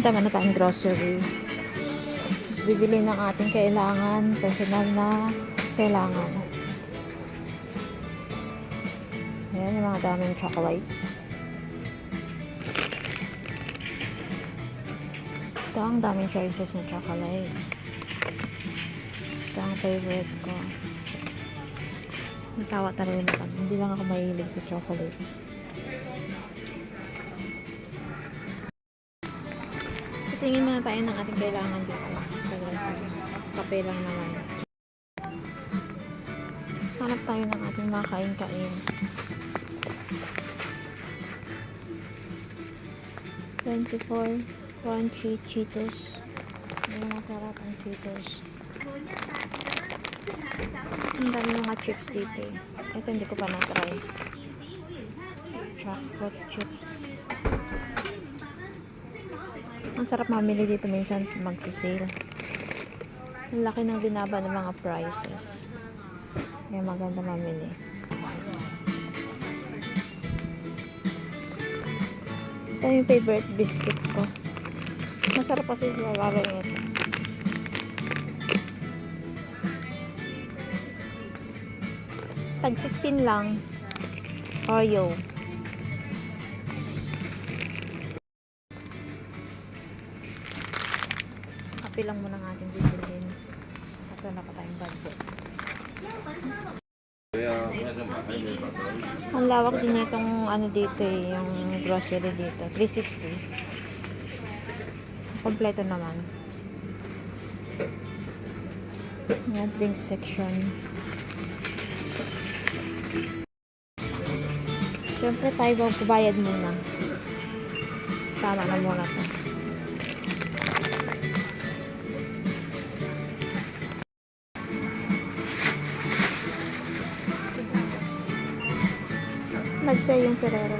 Punta na tayong grocery. Bibili ng ating kailangan, personal na kailangan. Ayan, yung mga daming chocolates. Ito ang daming choices ng chocolate. Ito ang favorite ko. Masawa talaga na kami. Hindi lang ako mahilig sa chocolates. Tingin muna tayo ng ating kailangan dito sa grocery. Kape lang naman. Hanap tayo ng ating makain-kain. 24 crunchy Cheetos. Yung masarap ang Cheetos. Ang dami mga chips dito. Ito hindi ko pa na-try. Chocolate chips. Ang sarap mamili dito minsan magsisale. Ang laki ng binaba ng mga prices. Kaya maganda mamili. Ito yung favorite biscuit ko. Masarap kasi lalagay nito. Tag 15 lang. Oreo. Kape lang muna ng ating bibilhin. At wala pa tayong budget. Ang lawak din itong ano dito eh, yung grocery dito. 360. Kompleto naman. Yan, drink section. Siyempre tayo magbabayad muna. Tama na muna to. Nag-sale yung Ferrero.